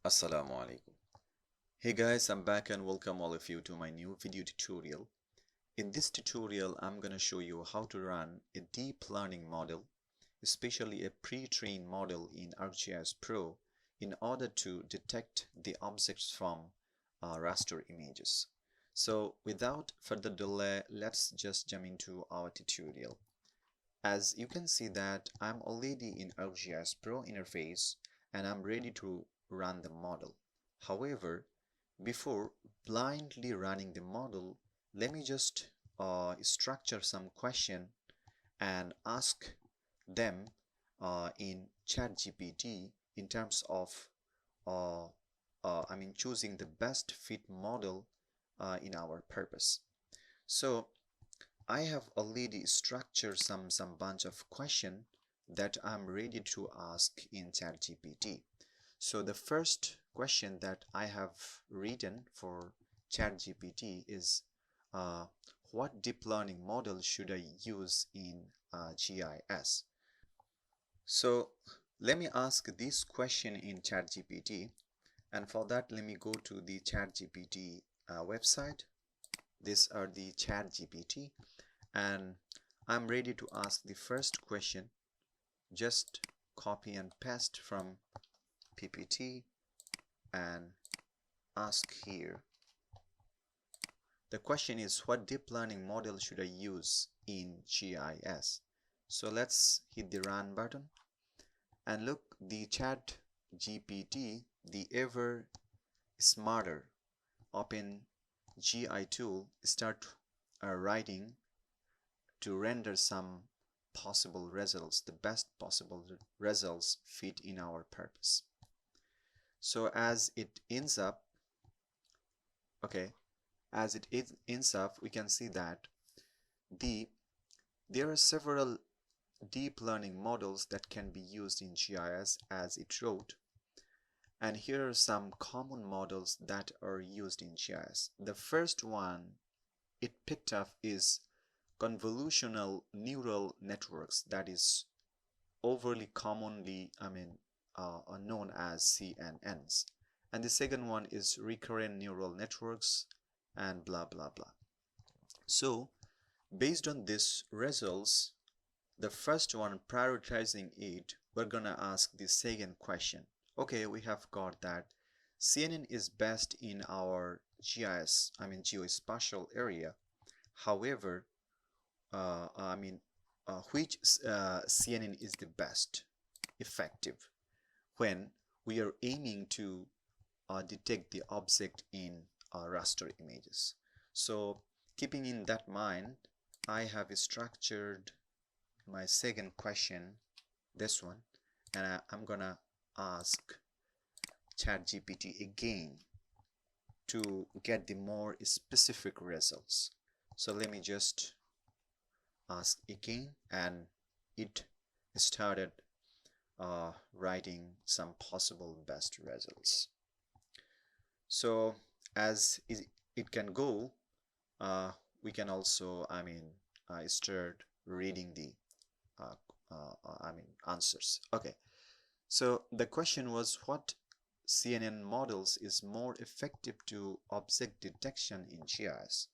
Assalamu alaikum. Hey guys, I'm back and welcome all of you to my new video tutorial. In this tutorial, I'm going to show you how to run a deep learning model, especially a pre-trained model in ArcGIS Pro, in order to detect the objects from raster images. So without further delay, let's just jump into our tutorial. As you can see that I'm already in ArcGIS Pro interface and I'm ready to run the model. However, before blindly running the model, let me just structure some question and ask them in ChatGPT in terms of choosing the best fit model in our purpose. So I have already structured some bunch of question that I'm ready to ask in ChatGPT. So the first question that I have written for ChatGPT is what deep learning model should I use in GIS? So let me ask this question in ChatGPT, and for that let me go to the ChatGPT website. These are the ChatGPT, and I'm ready to ask the first question. Just copy and paste from PPT and ask here. The question is, what deep learning model should I use in GIS? So let's hit the run button and look, the ChatGPT, the ever smarter open GI tool, start writing to render some possible results, the best possible results fit in our purpose. So as it ends up, we can see that there are several deep learning models that can be used in GIS as it wrote. And here are some common models that are used in GIS. The first one it picked up is convolutional neural networks, that is overly commonly known as CNNs. And the second one is recurrent neural networks and blah blah blah. So based on these results, the first one, prioritizing it, we're gonna ask the second question. Okay, we have got that CNN is best in our GIS, geospatial area. However, which CNN is the best effective when we are aiming to detect the object in raster images? So keeping in that mind, I have structured my second question, this one, and I'm gonna ask ChatGPT again to get the more specific results. So let me just ask again, and it started writing some possible best results. So as it can go, we can also start reading the answers. Okay, so the question was, what CNN models is more effective to object detection in GIS?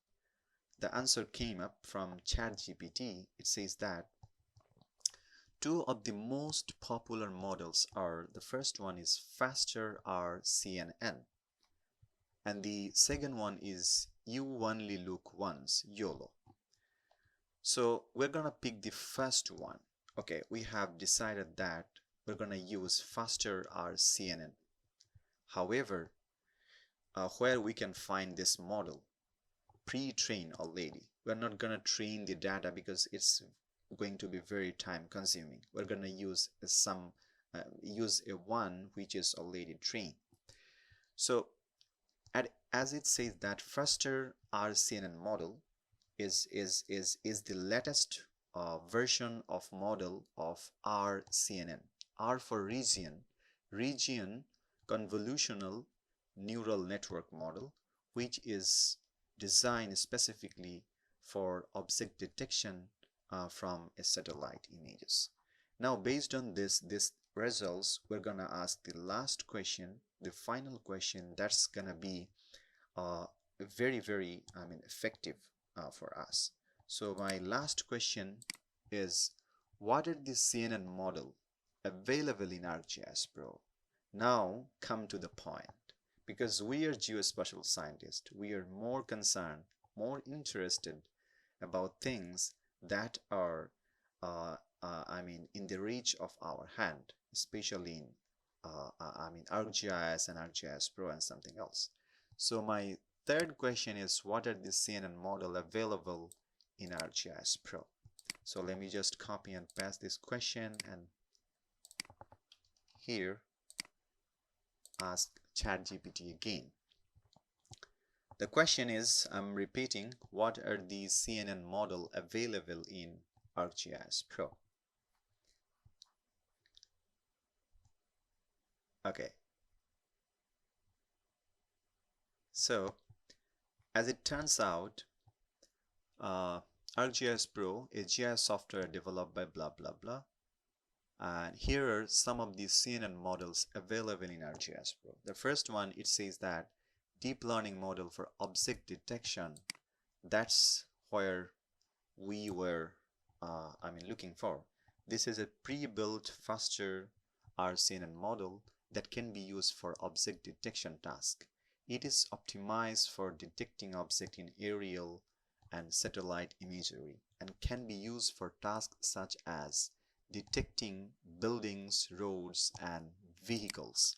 The answer came up from ChatGPT. It says that two of the most popular models are, the first one is faster CNN, and the second one is you only look once, YOLO. So we're gonna pick the first one. Okay, we have decided that we're gonna use faster CNN. However, where we can find this model pre-trained already, we're not gonna train the data because it's going to be very time consuming. We're gonna use use a one which is already trained. So as it says that faster CNN model is the latest version of model of CNN. R for region convolutional neural network model, which is designed specifically for object detection from a satellite images. Now based on this results, we're gonna ask the last question, the final question that's gonna be very effective for us. So my last question is, what are the CNN model available in ArcGIS Pro? Now come to the point, because we are geospatial scientists, we are more concerned, more interested about things that are in the reach of our hand, especially in ArcGIS and ArcGIS Pro and something else. So my third question is, what are the CNN model available in ArcGIS Pro? So let me just copy and paste this question and here ask ChatGPT again. The question is, I'm repeating, what are the CNN model available in ArcGIS Pro? Okay. So, as it turns out, ArcGIS Pro is GIS software developed by blah blah blah. And here are some of the CNN models available in ArcGIS Pro. The first one, it says that deep learning model for object detection. That's where we were looking for. This is a pre-built faster RCNN model that can be used for object detection task. It is optimized for detecting objects in aerial and satellite imagery and can be used for tasks such as detecting buildings, roads, and vehicles.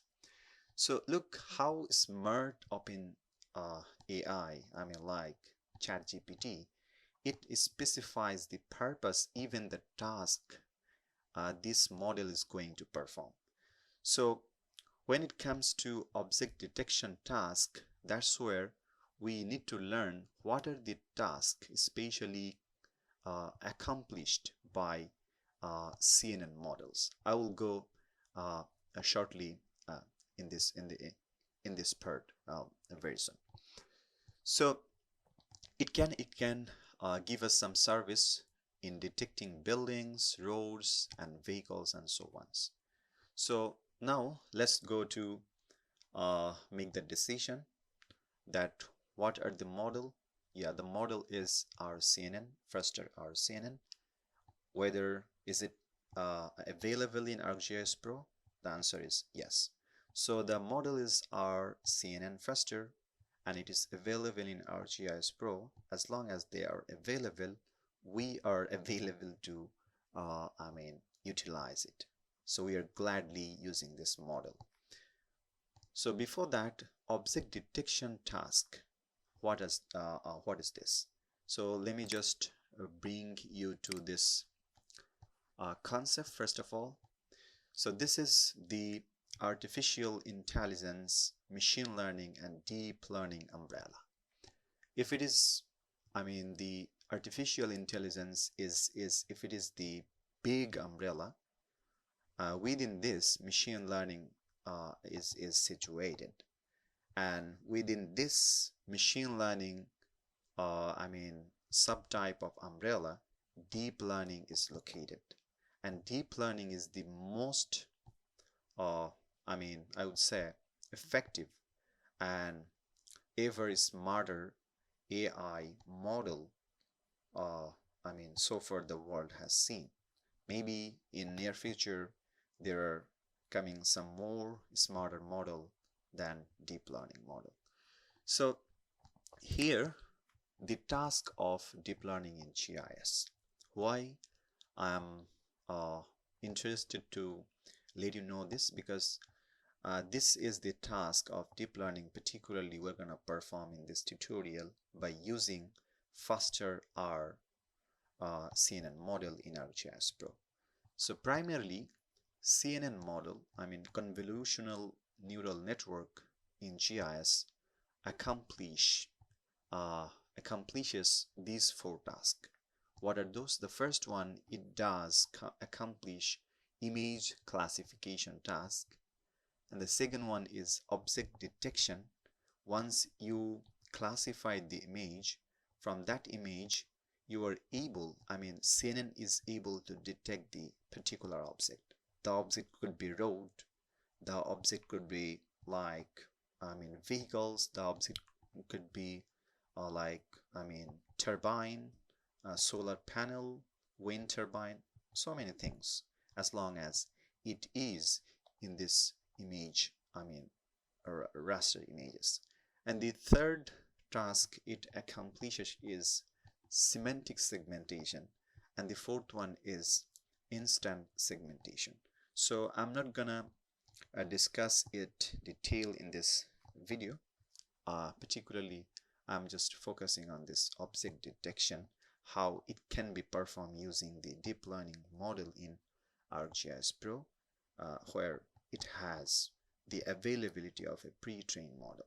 So look how smart open AI, like ChatGPT, it specifies the purpose, even the task this model is going to perform. So when it comes to object detection task, that's where we need to learn what are the tasks especially accomplished by CNN models. I will go shortly in this part very soon. So it can give us some service in detecting buildings, roads, and vehicles, and so on. So now let's go to make the decision that what are the model. Yeah, the model is our CNN, first our CNN. Whether is it available in ArcGIS Pro? The answer is yes. So the model is our CNN Faster and it is available in ArcGIS Pro. As long as they are available, we are available to utilize it. So we are gladly using this model. So before that, object detection task. What is this? So let me just bring you to this concept first of all. So this is the artificial intelligence, machine learning, and deep learning umbrella. If it is, the artificial intelligence is if it is the big umbrella, within this machine learning is situated, and within this machine learning subtype of umbrella, deep learning is located, and deep learning is the most I would say effective and ever smarter AI model so far the world has seen. Maybe in near future there are coming some more smarter model than deep learning model. So here the task of deep learning in GIS. Why I'm interested to let you know this, because this is the task of deep learning. Particularly we're going to perform in this tutorial by using faster R CNN model in ArcGIS Pro. So primarily CNN model, convolutional neural network in GIS accomplishes these four tasks. What are those? The first one, it does accomplish image classification task, and the second one is object detection. Once you classify the image, from that image you are able, CNN is able to detect the particular object. The object could be road, the object could be like vehicles, the object could be turbine, solar panel, wind turbine, so many things, as long as it is in this image, raster images. And the third task it accomplishes is semantic segmentation, and the fourth one is instant segmentation. So I'm not gonna discuss it detail in this video. Particularly I'm just focusing on this object detection, how it can be performed using the deep learning model in ArcGIS Pro, where it has the availability of a pre-trained model.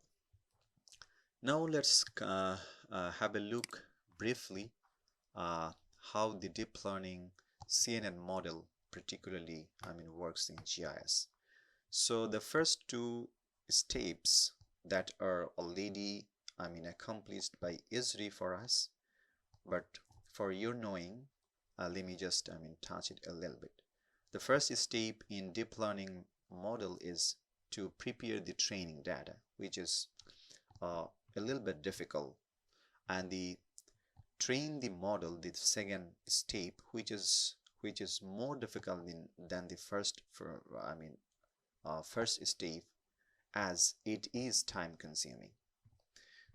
Now let's have a look briefly how the deep learning CNN model particularly works in GIS. So the first two steps that are already accomplished by Esri for us, but for your knowing, let me just touch it a little bit. The first step in deep learning model is to prepare the training data, which is a little bit difficult, and the train the model, the second step, which is more difficult than the first first step, as it is time consuming.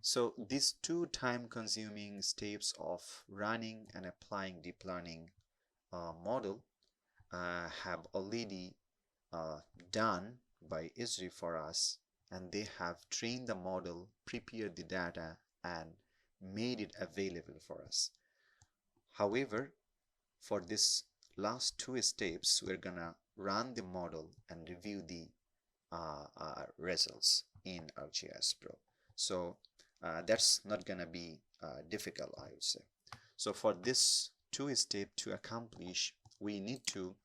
So these two time consuming steps of running and applying deep learning model have already done by Esri for us, and they have trained the model, prepared the data, and made it available for us. However, for this last two steps, we're gonna run the model and review the results in ArcGIS Pro. So that's not gonna be difficult, I would say. So for this two step to accomplish, we need to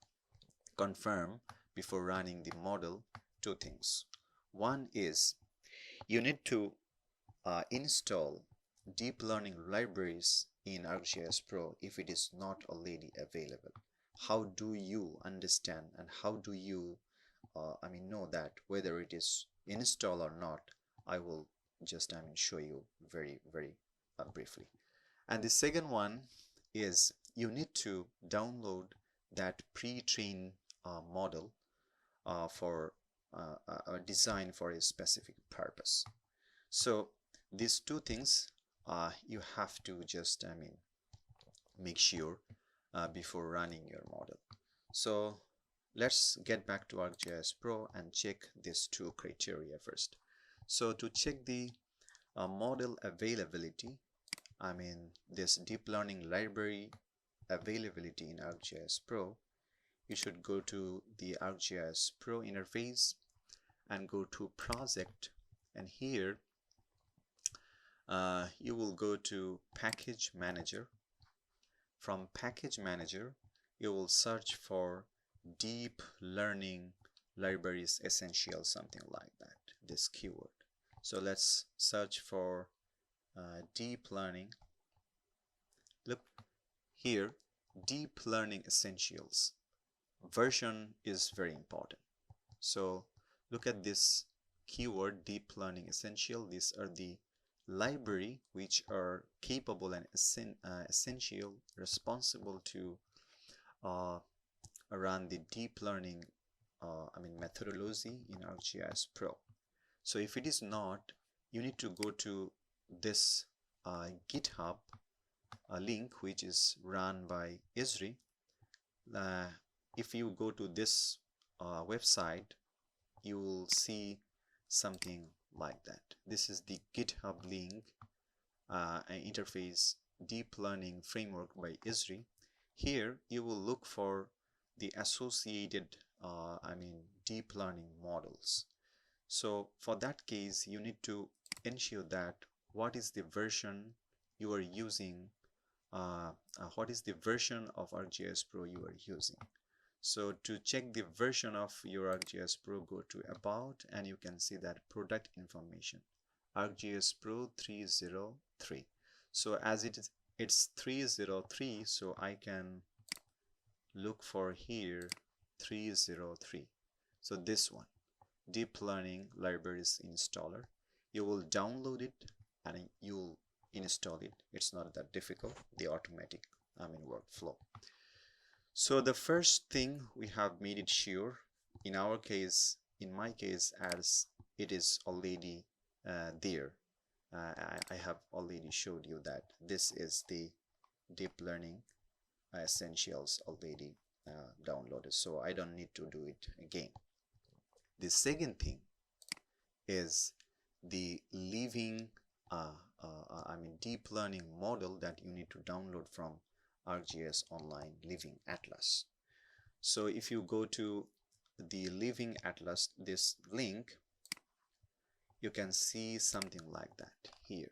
confirm before running the model two things. One is you need to install deep learning libraries in ArcGIS Pro if it is not already available. How do you understand and how do you know that whether it is installed or not? I will just show you very briefly. And the second one is you need to download that pre-trained model for design for a specific purpose. So these two things you have to just make sure before running your model. So let's get back to ArcGIS Pro and check these two criteria first. So to check the model availability, this deep learning library availability in ArcGIS Pro, you should go to the ArcGIS Pro interface and go to project, and here you will go to package manager. From package manager you will search for deep learning libraries essential, something like that, this keyword. So let's search for deep learning. Look here, deep learning essentials. Version is very important. So look at this keyword, deep learning essential. These are the library which are capable and essential, responsible to run the deep learning methodology in ArcGIS Pro. So if it is not, you need to go to this GitHub link which is run by Esri. If you go to this website, you will see something like that. This is the GitHub link interface deep learning framework by Esri. Here you will look for the associated deep learning models. So for that case, you need to ensure that what is the version you are using, what is the version of ArcGIS Pro you are using. So to check the version of your ArcGIS Pro, go to about, and you can see that product information, ArcGIS Pro 303. So as it's 303, so I can look for here 303. So this one, Deep Learning Libraries Installer. You will download it and you'll install it. It's not that difficult, the automatic workflow. So the first thing, we have made it sure, in our case, in my case, as it is already there. I have already showed you that this is the deep learning essentials already downloaded, so I don't need to do it again. The second thing is the living deep learning model that you need to download from ArcGIS Online Living Atlas. So if you go to the Living Atlas, this link, you can see something like that here.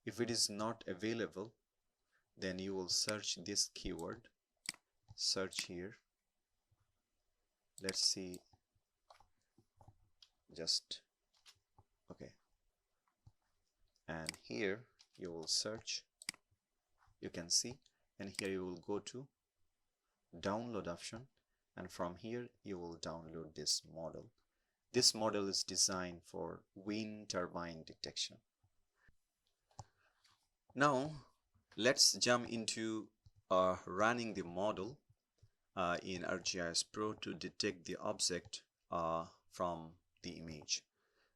If it is not available, then you will search this keyword, search here. Let's see, just okay, and here you will search, you can see, and here you will go to download option, and from here you will download this model. This model is designed for wind turbine detection. Now let's jump into running the model in ArcGIS Pro to detect the object from the image.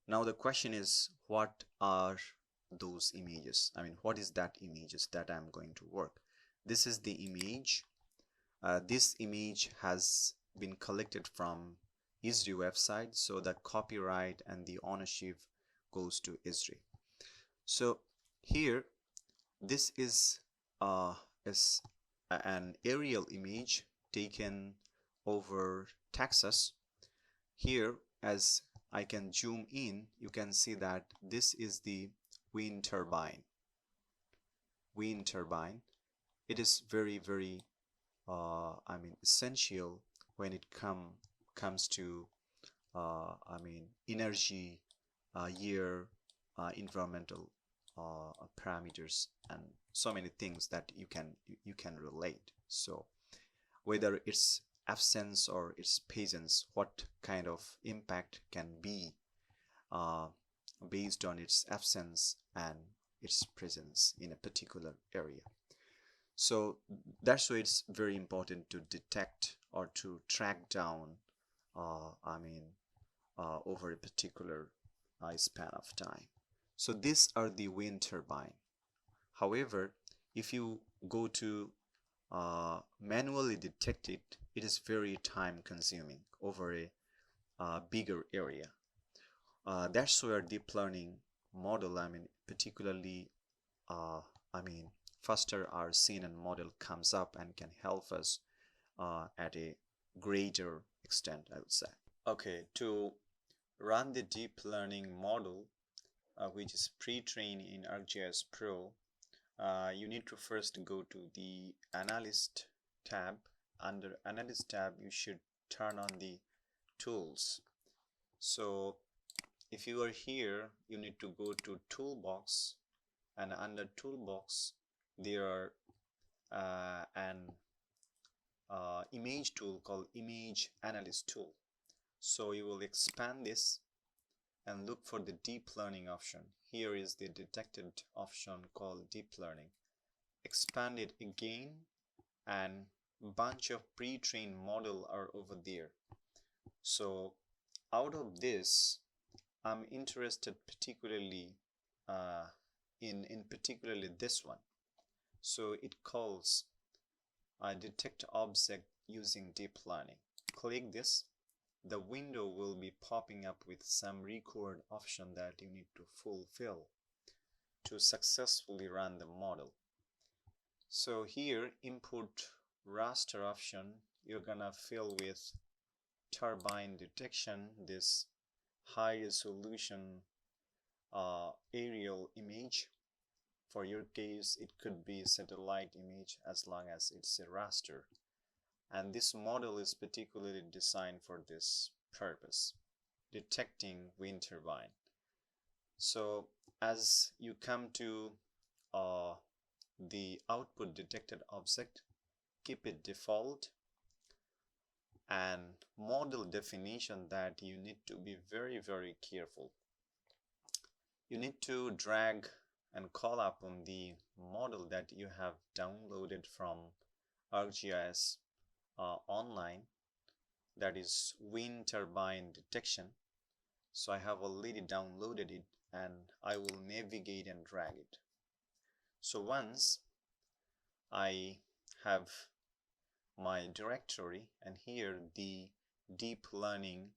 Now the question is, what are those images? What is that images that I'm going to work? This is the image. This image has been collected from Esri website, so the copyright and the ownership goes to Esri. So here, this is an aerial image taken over Texas. Here, as I can zoom in, you can see that this is the wind turbine. Wind turbine. It is very, very essential when it comes to energy, environmental parameters, and so many things that you can relate. So whether it's absence or its presence, what kind of impact can be based on its absence and its presence in a particular area. So that's why it's very important to detect or to track down over a particular span of time. So these are the wind turbine. However, if you go to manually detect it, it is very time consuming over a bigger area. That's where deep learning model, particularly faster our CNN model comes up and can help us at a greater extent, I would say. Okay, to run the deep learning model, which is pre-trained in ArcGIS Pro, you need to first go to the Analyst tab. Under Analyst tab, you should turn on the tools. So if you are here, you need to go to Toolbox, and under Toolbox there are an image tool called Image Analyst tool. So you will expand this and look for the deep learning option. Here is the detected option called deep learning. Expand it again, and bunch of pre-trained model are over there. So out of this, I'm interested particularly in particularly this one. So it calls detect object using deep learning. Click this. The window will be popping up with some record option that you need to fulfill to successfully run the model. So here, input raster option, you're gonna fill with turbine detection, this high resolution aerial image. For your case, it could be satellite image as long as it's a raster. And this model is particularly designed for this purpose, detecting wind turbine. So as you come to the output detected object, keep it default. and model definition that you need to be very careful. You need to drag and call upon the model that you have downloaded from ArcGIS online, that is wind turbine detection. So I have already downloaded it and I will navigate and drag it. So once I have my directory, and here the deep learning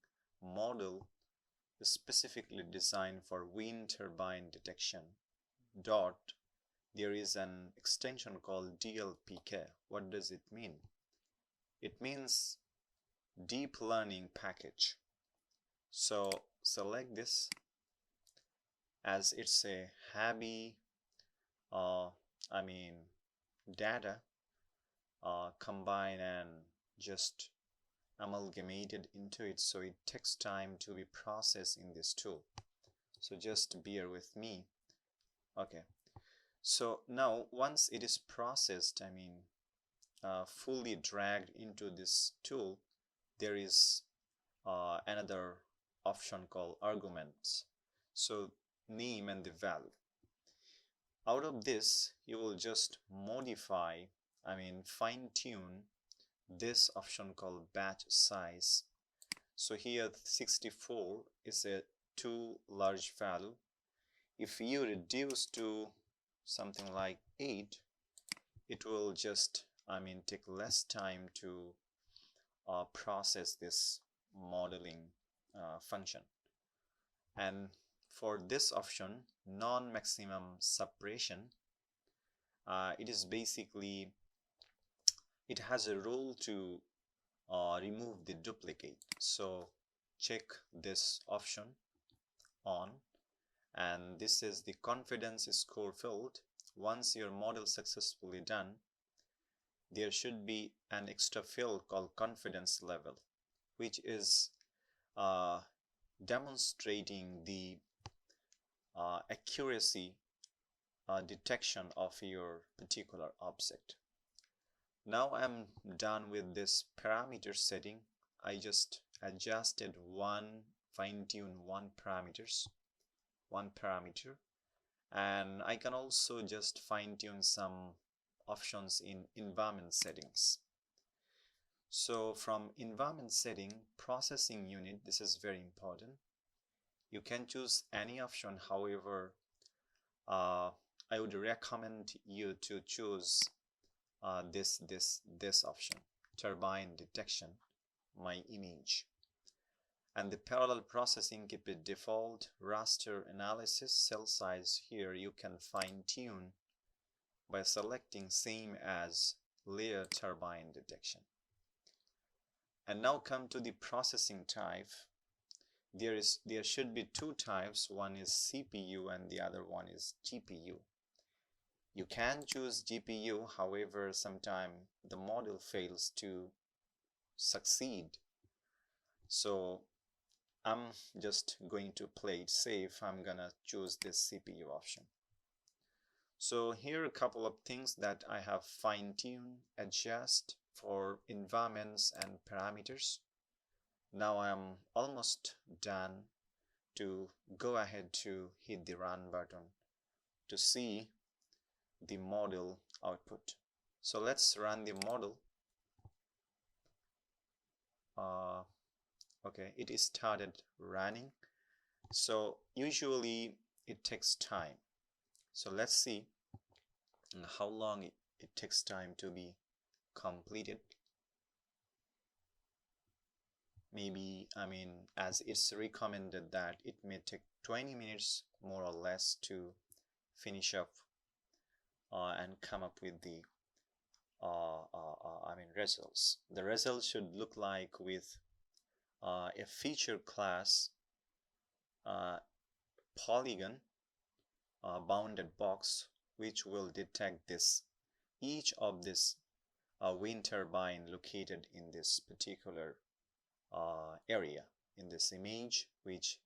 model is specifically designed for wind turbine detection dot, there is an extension called DLPK. What does it mean? It means deep learning package. So select this, as it's a heavy data combine and just amalgamated into it, so it takes time to be processed in this tool. So just bear with me. Okay, so now once it is processed, fully dragged into this tool, there is another option called arguments. So name and the value. Out of this, you will just modify, fine-tune this option called batch size. So here 64 is a too large value. If you reduce to something like 8, it will just take less time to process this modeling function. And for this option, non-maximum separation, it is basically, it has a role to remove the duplicate. So check this option on, and this is the confidence score field. Once your model successfully done, there should be an extra field called confidence level, which is demonstrating the accuracy detection of your particular object. Now I'm done with this parameter setting. I just adjusted fine-tune one parameter, and I can also just fine-tune some options in environment settings. So from environment setting, processing unit, this is very important. You can choose any option. However, I would recommend you to choose this option, turbine detection, my image. And the parallel processing, keep it default. Raster analysis, cell size, here you can fine-tune by selecting same as layer turbine detection. And now come to the processing type. There should be two types. One is CPU and the other one is GPU. You can choose GPU, however, sometimes the model fails to succeed. So I'm just going to play it safe. I'm gonna choose this CPU option. So here are a couple of things that I have fine-tuned, adjust for environments and parameters. Now I'm almost done to go ahead to hit the run button to see the model output. So let's run the model. Okay, it is started running. So usually it takes time. So let's see how long it takes time to be completed. Maybe, as it's recommended that it may take 20 minutes more or less to finish up and come up with the results. The results should look like with a feature class polygon bounded box, which will detect each of this wind turbine located in this particular area in this image, which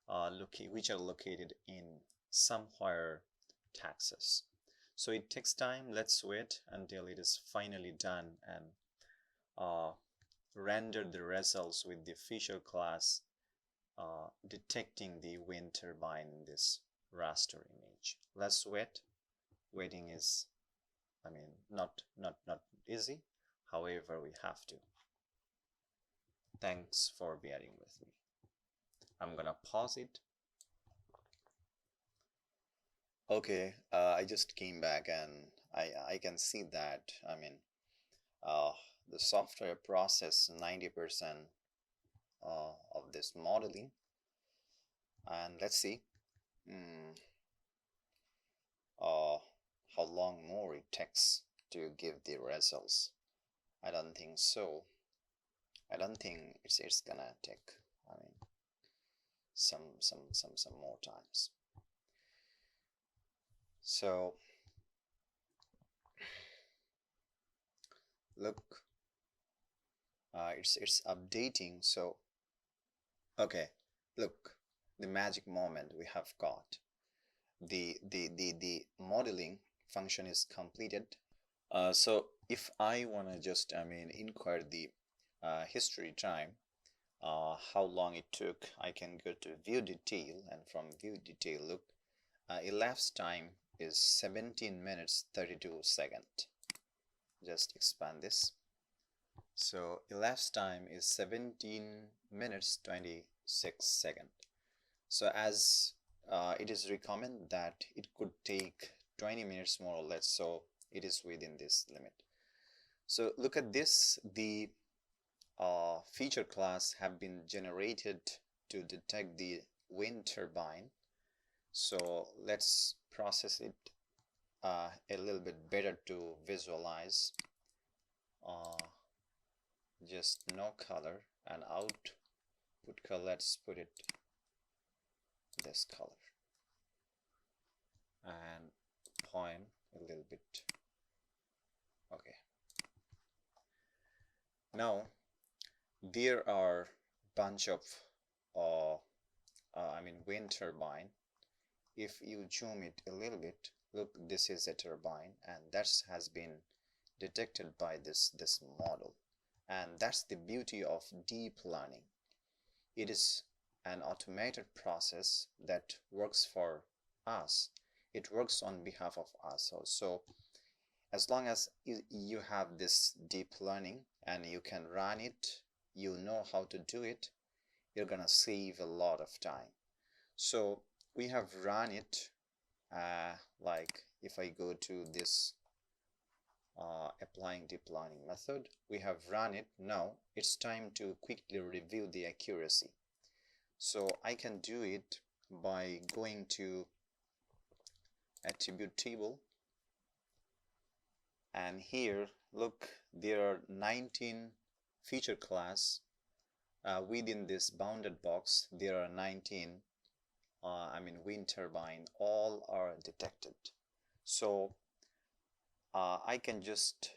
are located in somewhere Texas. So it takes time. Let's wait until it is finally done and render the results with the feature class detecting the wind turbine in this raster image. Let's wait. Waiting is, not easy. However, we have to. Thanks for bearing with me. I'm gonna pause it. Okay, I just came back and I can see that, the software process 90% of this modeling, and let's see how long more it takes to give the results. I don't think so. I don't think it's gonna take some more times. So look, it's updating. So okay, look, the magic moment we have got. The modeling function is completed. So if I want to just inquire the history time, how long it took, I can go to view detail, and from view detail, look, elapsed time is 17 minutes 32 seconds. Just expand this. So elapsed time is 17 minutes 26 seconds. So as it is recommended that it could take 20 minutes more or less, so it is within this limit. So look at this, the feature class have been generated to detect the wind turbine. So let's process it a little bit better to visualize. Just no color and output color, let's put it this color and point a little bit. Okay, now there are bunch of wind turbine. If you zoom it a little bit, look, this is a turbine, and that has been detected by this model. And that's the beauty of deep learning. It is an automated process that works for us. It works on behalf of us. So as long as you have this deep learning and you can run it, you know how to do it, you're gonna save a lot of time. So we have run it, like if I go to this applying deep learning method, we have run it. Now it's time to quickly review the accuracy. So I can do it by going to attribute table, and here look, there are 19 feature class. Within this bounded box there are 19 wind turbine, all are detected. So I can just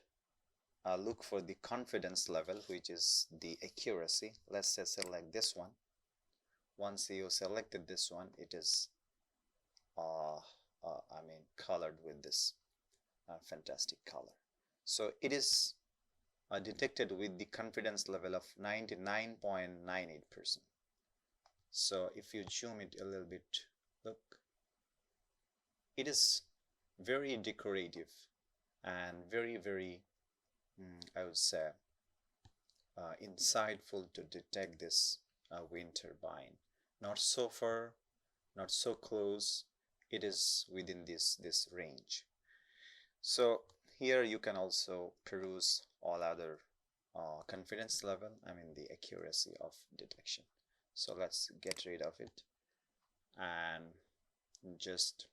look for the confidence level, which is the accuracy. Let's say select this one. Once you selected this one, it is colored with this fantastic color. So it is detected with the confidence level of 99.98%. So if you zoom it a little bit, look, it is very decorative and very I would say insightful to detect this wind turbine. Not so far, not so close, it is within this range. So here you can also peruse all other confidence level, the accuracy of detection. So let's get rid of it and just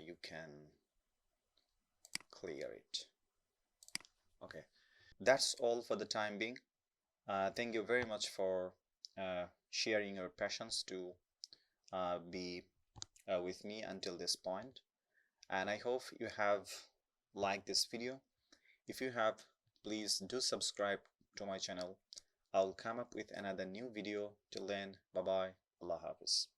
you can clear it. Okay, that's all for the time being. Thank you very much for sharing your passions to be with me until this point, and I hope you have liked this video. If you have, please do subscribe to my channel. I'll come up with another new video. Till then, bye bye, Allah Hafiz.